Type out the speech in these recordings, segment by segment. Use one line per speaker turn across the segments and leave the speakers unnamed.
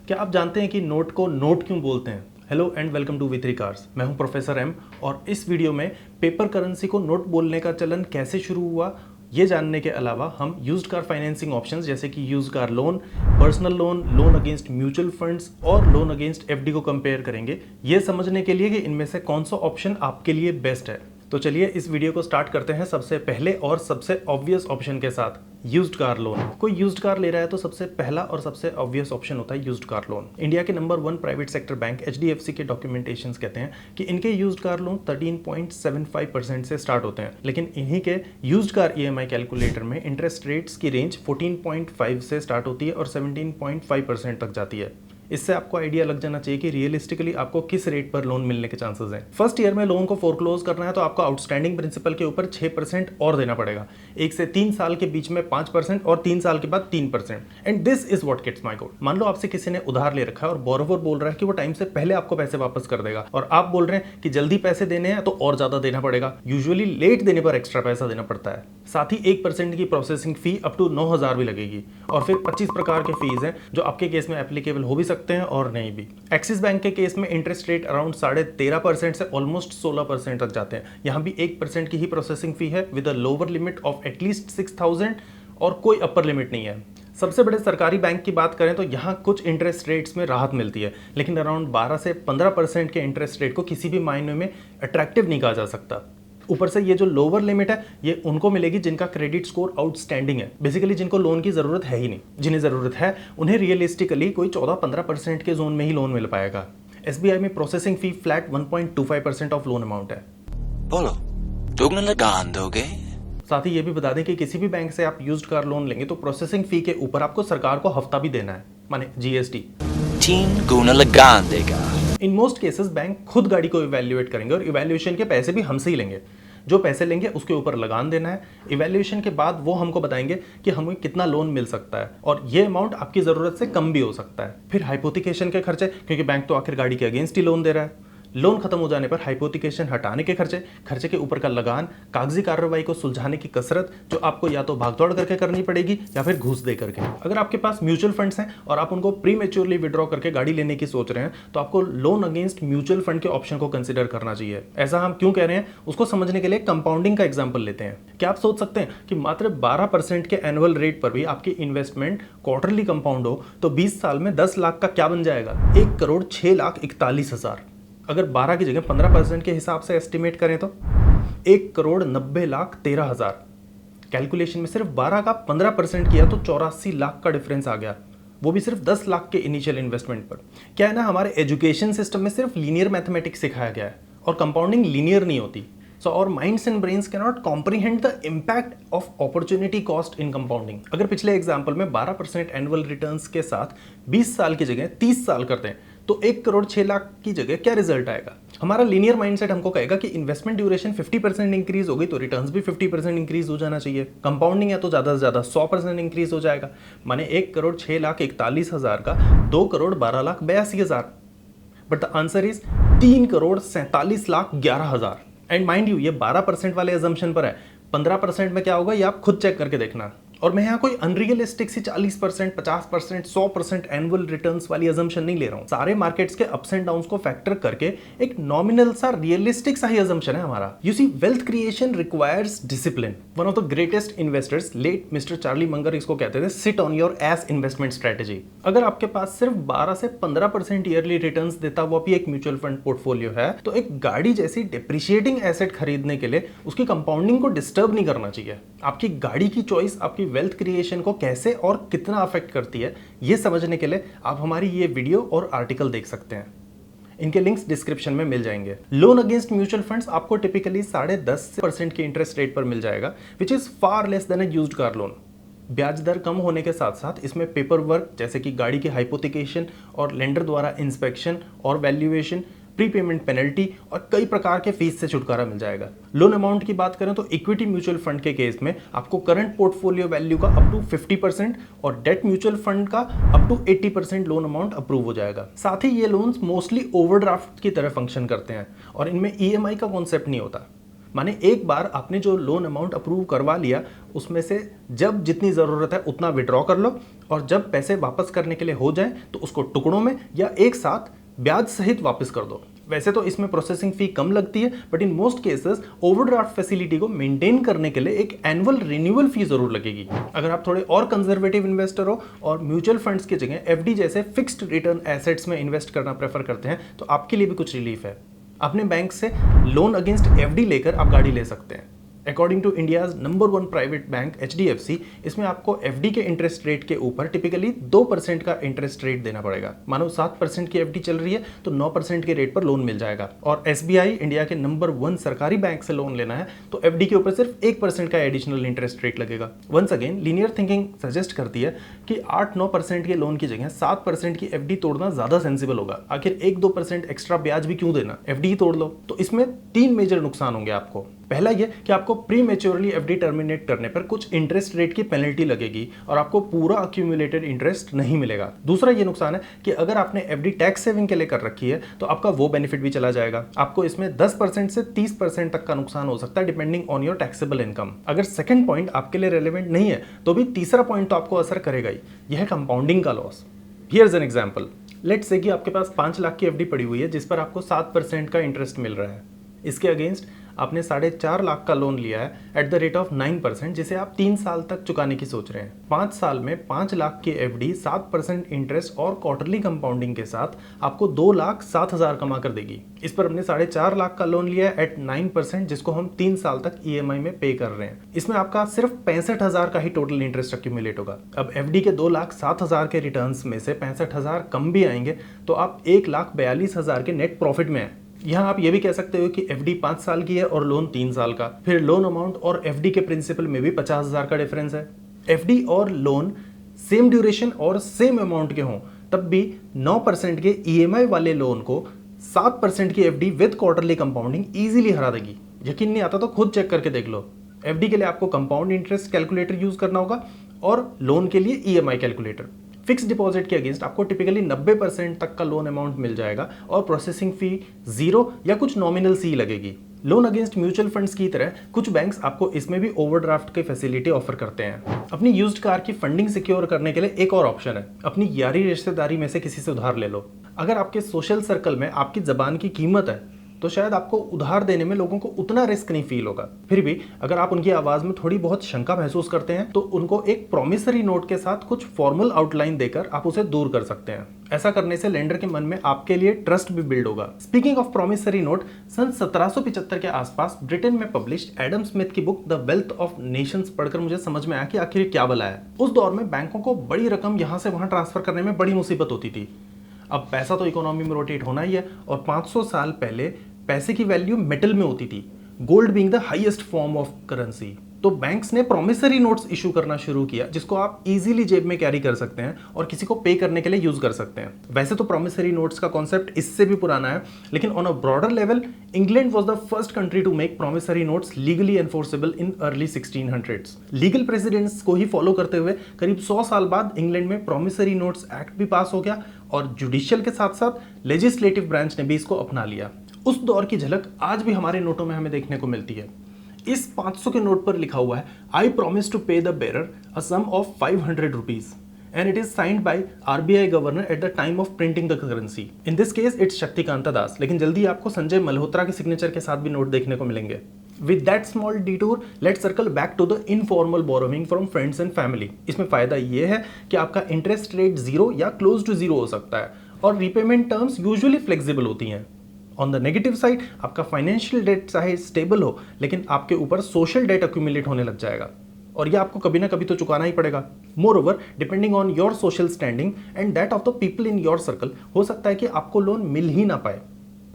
क्या आप जानते हैं कि नोट को नोट क्यों बोलते हैं? हेलो एंड वेलकम टू वी3 कार्स। मैं हूं प्रोफेसर एम और इस वीडियो में पेपर करेंसी को नोट बोलने का चलन कैसे शुरू हुआ ये जानने के अलावा हम यूज्ड कार फाइनेंसिंग ऑप्शंस जैसे कि used car loan, personal loan, loan against mutual funds और लोन अगेंस्ट एफडी को कंपेयर करेंगे, ये समझने के लिए कि इनमें से कौन सा ऑप्शन आपके लिए बेस्ट है। तो चलिए इस वीडियो को स्टार्ट करते हैं सबसे पहले और सबसे ऑब्वियस ऑप्शन के साथ, यूज्ड कार लोन। कोई यूज्ड कार ले रहा है तो सबसे पहला और सबसे ऑब्वियस ऑप्शन होता है यूज्ड कार लोन। इंडिया के number 1 private sector bank HDFC के डॉक्यूमेंटेशंस कहते हैं कि इनके यूज्ड कार लोन 13.75% से स्टार्ट होते हैं, लेकिन इन्हीं के यूज्ड कार ईएमआई कैलकुलेटर में इंटरेस्ट रेट्स की रेंज 14.5 से स्टार्ट होती है और 17.5% तक जाती है। इससे आपको आइडिया लग जाना चाहिए कि रियलिस्टिकली आपको किस रेट पर लोन मिलने के चांसेस हैं। फर्स्ट ईयर में लोन को फोरक्लोज करना है तो आपको आउटस्टैंडिंग प्रिंसिपल के ऊपर 6% और देना पड़ेगा। 1 से 3 साल के बीच में 5% और 3 साल के बाद 3%। And this is what gets my goal. मान लो आपसे किसी ने उधार ले रखा है और बोरोवर बोल रहा है कि वो टाइम से पहले आपको पैसे वापस कर देगा और आप बोल रहे हैं कि जल्दी पैसे देने हैं तो और ज्यादा देना पड़ेगा। यूजुअली लेट देने पर एक्स्ट्रा पैसा देना पड़ता है। साथ ही 1% की प्रोसेसिंग फी अप टू 9,000 भी लगेगी और फिर 25 प्रकार के फीस हैं जो आपके केस में एप्लीकेबल हो भी सकते हैं और नहीं भी। एक्सिस बैंक के केस में इंटरेस्ट रेट अराउंड 13.5% से ऑलमोस्ट 16% तक जाते हैं। यहाँ भी 1% की ही प्रोसेसिंग फी है with a lower limit of at least 6,000 और कोई अपर लिमिट नहीं है। सबसे बड़े सरकारी बैंक की बात करें तो यहाँ कुछ इंटरेस्ट रेट्स में राहत मिलती है, लेकिन अराउंड 12 से 15% के इंटरेस्ट रेट को किसी भी मायने में अट्रैक्टिव नहीं कहा जा सकता। ऊपर से ये जो लोअर लिमिट है ये उनको मिलेगी जिनका क्रेडिट स्कोर आउटस्टैंडिंग है, बेसिकली जिनको लोन की जरूरत है ही नहीं। जिन्हें जरूरत है उन्हें रियलिस्टिकली कोई 14-15% के जोन में ही लोन मिल पाएगा। एसबीआई में processing fee flat 1.25% of loan amount है।
बोलो तुगने लगान दोगे?
साथ ही ये भी बता दें कि किसी भी बैंक से आप यूज्ड कार लोन लेंगे तो प्रोसेसिंग फी के ऊपर आपको सरकार को हफ्ता भी देना है, माने जीएसटी।
3 गुना लगान देगा।
इन मोस्ट केसेस बैंक खुद गाड़ी को इवैल्यूएट करेंगे और इवैल्यूएशन के पैसे भी हमसे ही लेंगे। जो पैसे लेंगे उसके ऊपर लगान देना है। इवैल्यूएशन के बाद वो हमको बताएंगे कि हमें कितना लोन मिल सकता है और ये अमाउंट आपकी ज़रूरत से कम भी हो सकता है। फिर हाइपोथिकेशन के खर्चे, क्योंकि बैंक तो आखिर गाड़ी के अगेंस्ट ही लोन दे रहा है। लोन खत्म हो जाने पर हाइपोथिकेशन हटाने के खर्चे, खर्चे के ऊपर का लगान, कागजी कार्रवाई को सुलझाने की कसरत जो आपको या तो भागदौड़ करके करनी पड़ेगी या फिर घूस दे करके। अगर आपके पास म्यूचुअल फंड्स हैं और आप उनको प्रीमेच्योरली विड्रॉ करके गाड़ी लेने की सोच रहे हैं तो आपको लोन अगेंस्ट म्यूचुअल फंड के ऑप्शन को कंसिडर करना चाहिए। ऐसा हम क्यों कह रहे हैं उसको समझने के लिए कंपाउंडिंग का एग्जाम्पल लेते हैं। क्या आप सोच सकते हैं कि मात्र 12% के एनुअल रेट पर भी आपकी इन्वेस्टमेंट क्वार्टरली कंपाउंड हो तो 20 साल में 10 लाख का क्या बन जाएगा? 1,06,41,000। अगर 12 की जगह 15% के हिसाब से एस्टिमेट करें तो 1,90,13,000। कैलकुलेशन में सिर्फ 12 का 15% किया तो 84 लाख का डिफरेंस आ गया, वो भी सिर्फ 10 लाख के इनिशियल इन्वेस्टमेंट पर। क्या है ना, हमारे एजुकेशन सिस्टम में सिर्फ लीनियर मैथमेटिक्स सिखाया गया है और कंपाउंडिंग लीनियर नहीं होती। So our minds and brains cannot comprehend the impact of opportunity cost in compounding। अगर पिछले एग्जाम्पल में 12% एनुअल रिटर्न्स के साथ 20 साल की जगह 30 साल करते हैं तो 1,06,00,000 की जगह क्या रिजल्ट आएगा? हमारा लीनियर माइंडसेट हमको कहेगा कि इन्वेस्टमेंट ड्यूरेशन 50% इंक्रीज हो गई तो रिटर्न्स भी 50% इंक्रीज हो जाना चाहिए। कंपाउंडिंग है तो ज़्यादा से ज़्यादा 100% इंक्रीज हो जाएगा, माने 1,06,41,000 का 2,12,82,000। But the answer is 3,47,11,000। And mind you ये 12% वाले अजम्पशन पर है। 15% में क्या होगा ये आप खुद चेक करके देखना। और मैं यहाँ कोई अनरियलिस्टिक सी 40%, 50%, 100% एनुअल रिटर्न्स वाली अजम्पशन नहीं ले रहा हूँ। सारे मार्केट्स के अप्स एंड डाउन्स को फैक्टर करके एक नॉमिनल सा रियलिस्टिक सा ही अजम्पशन है हमारा। You see wealth creation requires discipline. One of the greatest investors late mister Charlie Munger इसको कहते थे sit on your ass investment strategy. अगर आपके पास सिर्फ 12 से 15% ईयरली रिटर्न्स देता हुआ भी एक म्यूचुअल फंड पोर्टफोलियो है तो एक गाड़ी जैसी डिप्रिशिएटिंग एसेट खरीदने के लिए उसकी कंपाउंडिंग को डिस्टर्ब नहीं करना चाहिए। आपकी गाड़ी की चॉइस आपकी वेल्थ क्रिएशन को कैसे और कितना अफेक्ट करती है ये समझने के लिए आप हमारी ये वीडियो और आर्टिकल देख सकते हैं। इनके लिंक्स डिस्क्रिप्शन में मिल जाएंगे। लोन अगेंस्ट म्यूचुअल फंड्स आपको टिपिकली 10.5% के इंटरेस्ट रेट पर मिल जाएगा, which is far less than a used car loan. ब्याज दर कम होने के साथ साथ इसमें पेपर वर्क जैसे कि गाड़ी की हाइपोथिकेशन और लेंडर द्वारा इंस्पेक्शन और वैल्यूएशन, प्रीपेमेंट पेनल्टी और कई प्रकार के फीस से छुटकारा मिल जाएगा। लोन अमाउंट की बात करें तो इक्विटी म्यूचुअल फंड के केस में आपको करंट पोर्टफोलियो वैल्यू का अप टू 50% और डेट म्यूचुअल फंड का up to 80% loan amount approve हो जाएगा। साथ ही ये लोन्स मोस्टली ओवरड्राफ्ट की तरह फंक्शन करते हैं और इनमें ईएमआई का कॉन्सेप्ट नहीं होता। माने एक बार आपने जो लोन अमाउंट अप्रूव करवा लिया, उसमें से जब जितनी ज़रूरत है उतना विड्रॉ कर लो, और जब पैसे वापस करने के लिए हो जाए तो उसको टुकड़ों में या एक साथ ब्याज सहित वापस कर दो। वैसे तो इसमें प्रोसेसिंग फी कम लगती है, but in most cases overdraft facility को मेंटेन करने के लिए एक एनुअल रिन्यूअल फी जरूर लगेगी। अगर आप थोड़े और कंजर्वेटिव इन्वेस्टर हो और म्यूचुअल फंड्स की जगह एफडी जैसे फिक्स्ड रिटर्न एसेट्स में इन्वेस्ट करना प्रेफर करते हैं, तो आपके लिए भी कुछ रिलीफ है। अपने बैंक से लोन अगेंस्ट एफडी लेकर आप गाड़ी ले सकते हैं। According to India's number 1 private bank HDFC, इसमें आपको एफडी के इंटरेस्ट रेट के ऊपर टिपिकली 2% का इंटरेस्ट रेट देना पड़ेगा। मानो 7% की एफडी चल रही है तो 9% के रेट पर लोन मिल जाएगा। और SBI इंडिया के नंबर 1 सरकारी बैंक से लोन लेना है तो एफडी के ऊपर सिर्फ 1% का एडिशनल इंटरेस्ट रेट लगेगा। Once again linear thinking suggest करती है कि 8-9% के लोन की जगह 7% की एफडी तोड़ना ज्यादा सेंसिबल होगा। आखिर 1-2% एक्स्ट्रा ब्याज भी क्यों देना, एफडी ही तोड़ लो। तो इसमें 3 मेजर नुकसान होंगे आपको। पहला ये कि आपको प्री मेच्योरली एफडी टर्मिनेट करने पर कुछ इंटरेस्ट रेट की पेनल्टी लगेगी और आपको पूरा अक्यूमुलेटेड इंटरेस्ट नहीं मिलेगा। दूसरा ये नुकसान है कि अगर आपने एफडी टैक्स सेविंग के लिए कर रखी है तो आपका वो बेनिफिट भी चला जाएगा। आपको इसमें 10% से 30% तक का नुकसान हो सकता है depending on your taxable income. अगर सेकंड पॉइंट आपके लिए रेलेवेंट नहीं है तो भी तीसरा पॉइंट तो आपको असर करेगा ही, यह है कंपाउंडिंग का loss. Here's an example. Let's say कि आपके पास 5 लाख की एफडी पड़ी हुई है जिस पर आपको 7% का इंटरेस्ट मिल रहा है। इसके अगेंस्ट आपने 4.5 लाख का लोन लिया है एट द रेट ऑफ 9%, जिसे आप 3 साल तक चुकाने की सोच रहे हैं। 5 साल में 5 लाख की एफडी 7% इंटरेस्ट और क्वार्टरली कंपाउंडिंग के साथ आपको 2,07,000 कमा कर देगी। इस पर हमने 4.5 लाख का लोन लिया है एट 9%, जिसको हम 3 साल तक EMI में पे कर रहे हैं। इसमें आपका सिर्फ 65,000 का ही टोटल इंटरेस्ट अक्यूमुलेट होगा। अब एफडी के 2,07,000 के रिटर्न्स में से 65,000 कम भी आएंगे तो आप 1,42,000 के नेट प्रॉफिट में हैं। यहाँ आप ये भी कह सकते हो कि एफडी 5 साल की है और लोन 3 साल का। फिर लोन अमाउंट और एफडी के प्रिंसिपल में भी 50,000 का डिफरेंस है। एफडी और लोन सेम ड्यूरेशन और सेम अमाउंट के हों तब भी 9% के EMI वाले लोन को 7% की FD with quarterly compounding easily हरा देगी। यकीन नहीं आता तो खुद चेक करके देख लो। एफडी के लिए आपको कंपाउंड इंटरेस्ट कैलकुलेटर यूज करना होगा और लोन के लिए EMI कैलकुलेटर। फिक्स डिपॉजिट के अगेंस्ट आपको टिपिकली 90% तक का लोन अमाउंट मिल जाएगा और प्रोसेसिंग फी 0 या कुछ नॉमिनल सी लगेगी। लोन अगेंस्ट म्यूचुअल फंड्स की तरह कुछ बैंक्स आपको इसमें भी ओवरड्राफ्ट की फैसिलिटी ऑफर करते हैं। अपनी यूज्ड कार की फंडिंग सिक्योर करने के लिए एक और ऑप्शन है, अपनी यारी रिश्तेदारी में से किसी से उधार ले लो। अगर आपके सोशल सर्कल में आपकी जबान की कीमत है तो शायद आपको उधार देने में लोगों को उतना रिस्क नहीं फील होगा। फिर भी अगर आप उनकी आवाज में थोड़ी बहुत शंका महसूस करते हैं तो उनको एक प्रॉमिसरी नोट के साथ कुछ फॉर्मल आउटलाइन देकर आप उसे दूर कर सकते हैं। ऐसा करने से लेंडर के मन में आपके लिए ट्रस्ट भी बिल्ड होगा। स्पीकिंग ऑफ प्रॉमिसरी नोट, सन 1775 के आसपास ब्रिटेन में पब्लिश्ड एडम स्मिथ की book the wealth of Nations पढ़कर मुझे समझ में आया कि आखिर क्या भला है। उस दौर में बैंकों को बड़ी रकम यहां से वहां ट्रांसफर करने में बड़ी मुसीबत होती थी। अब पैसा तो इकोनॉमी में रोटेट होना ही है और 500 साल पहले पैसे की वैल्यू मेटल में होती थी, gold being the highest form of currency. तो बैंक्स ने प्रॉमिसरी नोट्स इशू करना शुरू किया जिसको आप इजीली जेब में कैरी कर सकते हैं और किसी को पे करने के लिए यूज कर सकते हैं। वैसे तो प्रॉमिसरी नोट्स का कॉन्सेप्ट इससे भी पुराना है, लेकिन on a broader level England was the first country to make promissory notes legally enforceable in early 1600s। Legal precedents को ही फॉलो करते हुए करीब 100 साल बाद इंग्लैंड में प्रॉमिसरी नोट्स एक्ट भी पास हो गया और जुडिशियल के साथ साथ लेजिस्लेटिव ब्रांच ने भी इसको अपना लिया। उस दौर की झलक आज भी हमारे नोटों में हमें देखने को मिलती है। इस 500 के नोट पर लिखा हुआ है, I promise to pay the bearer a sum of 500 rupees and it is signed by RBI governor at the time of printing the currency. In this case it's Shaktikanta Das, लेकिन जल्दी आपको संजय मल्होत्रा के सिग्नेचर के साथ भी नोट देखने को मिलेंगे। With that small detour, let's circle back to the informal borrowing from friends and family. इसमें फायदा ये है कि आपका इंटरेस्ट रेट 0 या क्लोज टू 0 हो सकता है और रीपेमेंट टर्म्स यूजुअली फ्लेक्सिबल होती हैं। ऑन द नेगेटिव साइड, आपका फाइनेंशियल डेट चाहे स्टेबल हो लेकिन आपके ऊपर सोशल डेट अक्यूमुलेट होने लग जाएगा और ये आपको कभी ना कभी तो चुकाना ही पड़ेगा। More over, depending on your social standing and that of the people in your circle, हो सकता है कि आपको लोन मिल ही ना पाए।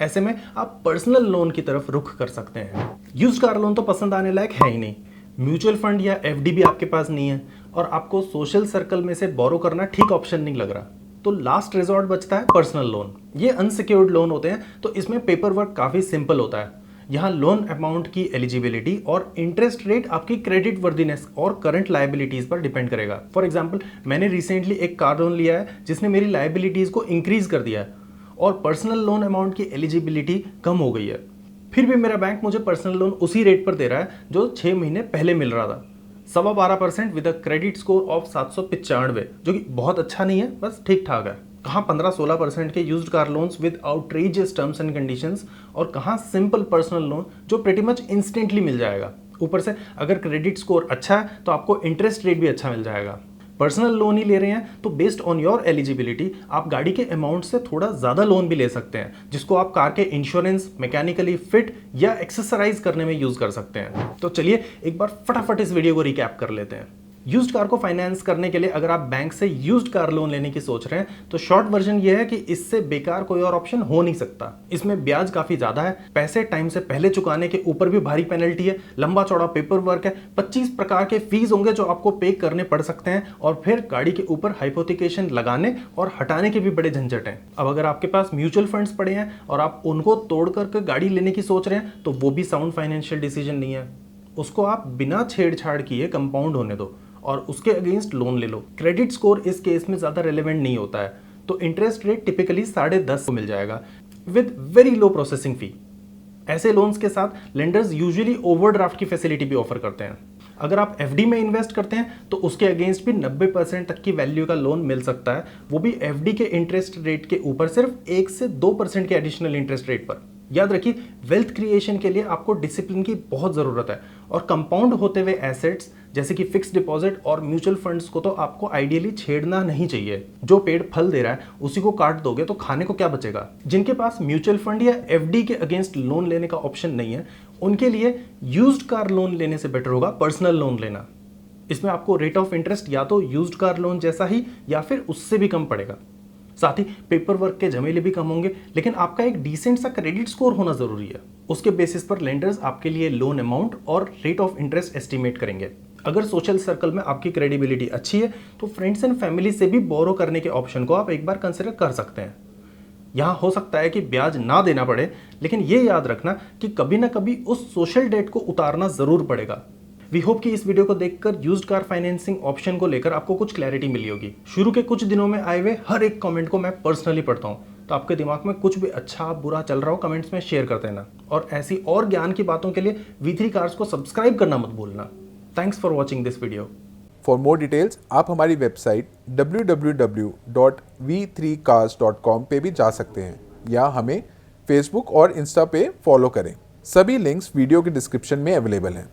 ऐसे में आप पर्सनल लोन की तरफ रुख कर सकते हैं। यूज्ड कार लोन तो पसंद आने लायक है ही नहीं, म्यूचुअल फंड या एफडी भी आपके पास नहीं है और आपको सोशल सर्कल में से बोरो करना ठीक ऑप्शन नहीं लग रहा, तो लास्ट रिजॉर्ट बचता है पर्सनल लोन। ये अनसिक्योर्ड लोन होते हैं तो इसमें पेपर वर्क काफी सिंपल होता है। यहाँ लोन अमाउंट की एलिजिबिलिटी और इंटरेस्ट रेट आपकी क्रेडिट वर्दीनेस और करंट लायबिलिटीज पर डिपेंड करेगा। फॉर एग्जांपल, मैंने रिसेंटली एक कार लोन लिया है जिसने मेरी लायबिलिटीज को इंक्रीज कर दिया है और पर्सनल लोन अमाउंट की एलिजिबिलिटी कम हो गई है। फिर भी मेरा बैंक मुझे पर्सनल लोन उसी रेट पर दे रहा है जो 6 महीने पहले मिल रहा था, 12.25% with a credit score of 795, जो कि बहुत अच्छा नहीं है, बस ठीक ठाक है। कहाँ 15-16% के used car loans with outrageous terms and conditions, और कहाँ सिंपल पर्सनल लोन जो प्रेटी मच इंस्टेंटली मिल जाएगा। ऊपर से अगर क्रेडिट स्कोर अच्छा है तो आपको इंटरेस्ट रेट भी अच्छा मिल जाएगा। पर्सनल लोन ही ले रहे हैं तो बेस्ड ऑन योर एलिजिबिलिटी आप गाड़ी के अमाउंट से थोड़ा ज़्यादा लोन भी ले सकते हैं, जिसको आप कार के इंश्योरेंस, मैकेनिकली फिट या एक्सेसराइज करने में यूज़ कर सकते हैं। तो चलिए एक बार फटाफट इस वीडियो को रिकैप कर लेते हैं। यूज्ड कार को फाइनेंस करने के लिए अगर आप बैंक से यूज्ड कार लोन लेने की सोच रहे हैं तो शॉर्ट वर्जन ये है कि इससे बेकार कोई और ऑप्शन हो नहीं सकता। इसमें ब्याज काफी ज्यादा है, पैसे टाइम से पहले चुकाने के ऊपर भी भारी पेनल्टी है, लंबा चौड़ा पेपर वर्क है, 25 प्रकार के फीस होंगे जो आपको पे करने पड़ सकते हैं, और फिर गाड़ी के ऊपर हाइपोथिकेशन लगाने और हटाने के भी बड़े झंझट हैं। अब अगर आपके पास म्यूचुअल फंड्स पड़े हैं और आप उनको तोड़ करके गाड़ी लेने की सोच रहे हैं तो वो भी साउंड फाइनेंशियल डिसीजन नहीं है। उसको आप बिना छेड़छाड़ किए कंपाउंड होने दो और उसके अगेंस्ट लोन ले लो। क्रेडिट स्कोर इस केस में ज़्यादा रेलेवेंट नहीं होता है, तो इंटरेस्ट रेट टिपिकली 10.5 को मिल जाएगा with very low processing fee. ऐसे लोन्स के साथ लेंडर्स यूजुअली ओवरड्राफ्ट की फैसिलिटी भी ऑफर करते हैं। अगर आप एफडी में इन्वेस्ट करते हैं तो उसके अगेंस्ट भी 90% तक की वैल्यू का लोन मिल सकता है, वो भी एफडी के इंटरेस्ट रेट के ऊपर सिर्फ 1 से 2% के एडिशनल इंटरेस्ट रेट पर। याद रखिए, वेल्थ क्रिएशन के लिए आपको डिसिप्लिन की बहुत ज़रूरत है, और कंपाउंड होते हुए एसेट्स जैसे कि फिक्स डिपॉजिट और म्यूचुअल फंड्स को तो आपको आइडियली छेड़ना नहीं चाहिए। जो पेड़ फल दे रहा है उसी को काट दोगे तो खाने को क्या बचेगा। जिनके पास म्यूचुअल फंड या एफडी के अगेंस्ट लोन लेने का ऑप्शन नहीं है, उनके लिए यूज्ड कार लोन लेने से बेटर होगा पर्सनल लोन लेना। इसमें आपको रेट ऑफ इंटरेस्ट या तो यूज्ड कार लोन जैसा ही या फिर उससे भी कम पड़ेगा। साथ ही पेपर वर्क के झमेले भी कम होंगे, लेकिन आपका एक डिसेंट सा क्रेडिट स्कोर होना जरूरी है। उसके बेसिस पर लेंडर्स आपके लिए लोन अमाउंट और रेट ऑफ इंटरेस्ट एस्टिमेट करेंगे। अगर सोशल सर्कल में आपकी क्रेडिबिलिटी अच्छी है तो फ्रेंड्स एंड फैमिली से भी बोरो करने के ऑप्शन को आप एक बार कंसिडर कर सकते हैं। यहाँ हो सकता है कि ब्याज ना देना पड़े, लेकिन ये याद रखना कि कभी ना कभी उस सोशल डेट को उतारना जरूर पड़ेगा। वी होप कि इस वीडियो को देखकर यूज्ड कार फाइनेंसिंग ऑप्शन को लेकर आपको कुछ क्लैरिटी मिली होगी। शुरू के कुछ दिनों में आए हुए हर एक कमेंट को मैं पर्सनली पढ़ता हूँ, तो आपके दिमाग में कुछ भी अच्छा बुरा चल रहा हो कमेंट्स में शेयर कर देना, और ऐसी और ज्ञान की बातों के लिए V3 कार्स को सब्सक्राइब करना मत भूलना। Thanks for watching this video.
For more details आप हमारी वेबसाइट www.v3cars.com पे भी जा सकते हैं, या हमें फेसबुक और इंस्टा पे फॉलो करें। सभी लिंक्स वीडियो के डिस्क्रिप्शन में अवेलेबल हैं।